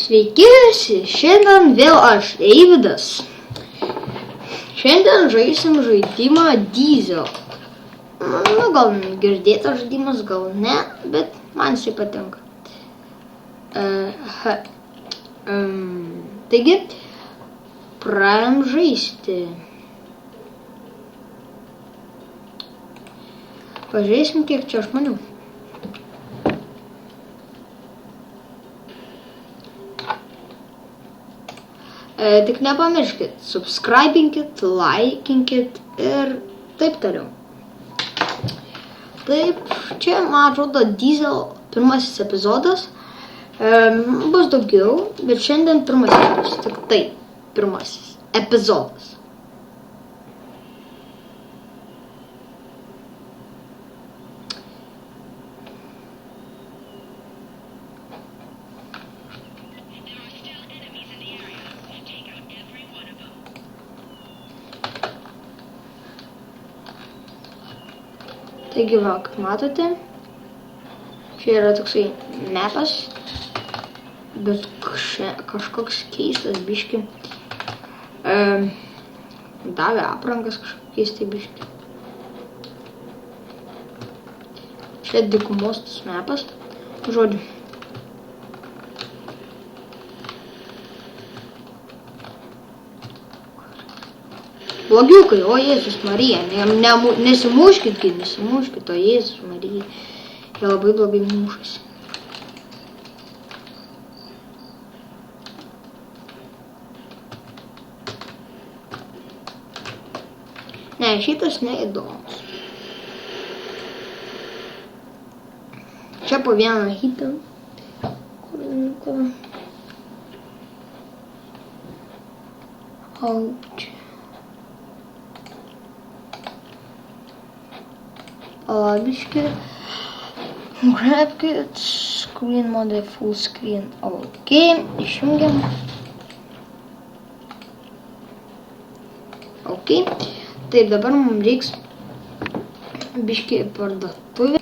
Sveiki visi, šiandien vėl aš, Eividas. Šiandien žaisim žaidimą Diesel. Gal girdėtas žaidimas, gal ne, bet man jisai patinka. Taigi, pradedam žaisti. Pažiūrėsim, kiek čia žmonių. Tik nepamirškit, subscribinkit, laikinkit ir taip toliau. Taip, čia, man atrodo, Diesel pirmasis epizodas. Bus daugiau, bet šiandien pirmasis bus, tik tai pirmasis epizodas. Taigi, va, kaip matote, čia yra toksai mapas, bet kažkoks keistas biški. Davė aprangas kažkoks keistai biški. Čia dykumos tas mapas, žodžiu. Blogiukai, o Jėzus Marija, nesimuškit, o Jėzus Marija, jie labai blogai mušasi. Ne, šitas neįdomus. Čia po vieną hitą. Auč. Biški, grab kit, screen mode, full screen, ok, išjungiam. Ok, taip dabar mums reiks biški parduotuvę.